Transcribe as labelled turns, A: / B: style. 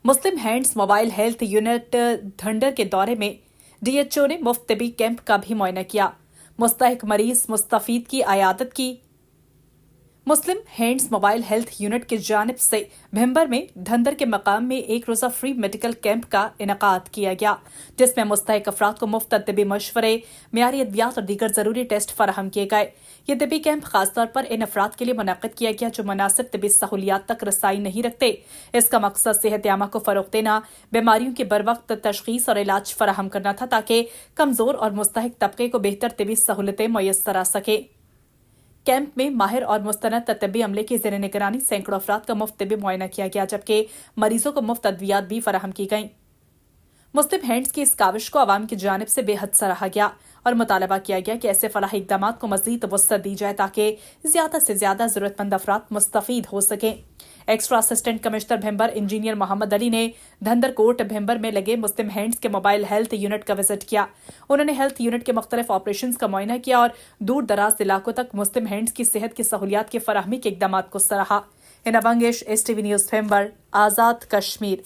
A: मुस्लिम hands mobile health unit धंडर के दौरे में डीएचओ ने मुफ्त तिबी कैंप का भी मुआयना किया। मुस्तहिक मरीज मुस्तफीद की आयादत की। मुस्लिम हैंड्स मोबाइल हेल्थ यूनिट की जानिब से भिंबर में धंदर के मकाम में एक रोज़ा फ्री मेडिकल कैंप का इनकाद किया गया, जिसमें मुस्तहिक अफराद को मुफ्त तिबी मशवरे, मियारी अद्वियात और दीगर ज़रूरी टेस्ट फराहम किए गए। ये तिबी कैंप खासतौर पर इन अफराद के लिए मुनक़िद किया गया जो मुनासिब तिबी सहूलियात तक रसाई नहीं रखते। इसका मकसद सेहत आमा को फ़रोग़ देना, बीमारियों की बरवक्त तशख़ीस और इलाज फराहम करना था ताकि कमज़ोर और मुस्तहिक तबके को बेहतर तिबी सहूलतें मुयस्सर आ सके। कैंप में माहिर और मुस्तनद तिब्बी अमले की ज़ेर निगरानी सैकड़ों अफराद का मुफ्त तिबी मुआयना किया गया, जबकि मरीजों को मुफ्त अद्वियात भी फराहम की गईं। मुस्लिम हैंड्स की इस काविश को आवाम की जानिब से बेहद सराहा गया और मुतालबा किया गया कि ऐसे फलाही इक़दाम को मज़ीद वसअत दी जाए ताकि ज़्यादा से ज़्यादा ज़रूरतमंद अफराद मुस्तफ़ीद हो सकें। Extra assistant commissioner Bhimber engineer Mohammad Ali ने धंदर कोट भिंबर में लगे मुस्लिम हैंड्स के मोबाइल हेल्थ यूनिट का विजिट किया। उन्होंने हेल्थ यूनिट के मुख्तलिफ ऑपरेशंस का मुआयना किया और दूर दराज इलाकों तक मुस्लिम हैंड्स की सेहत की सहूलियात की फराहमी के इक़दाम को सराहा। इन अवंगेश STV न्यूज़ भिंबर, आज़ाद कश्मीर।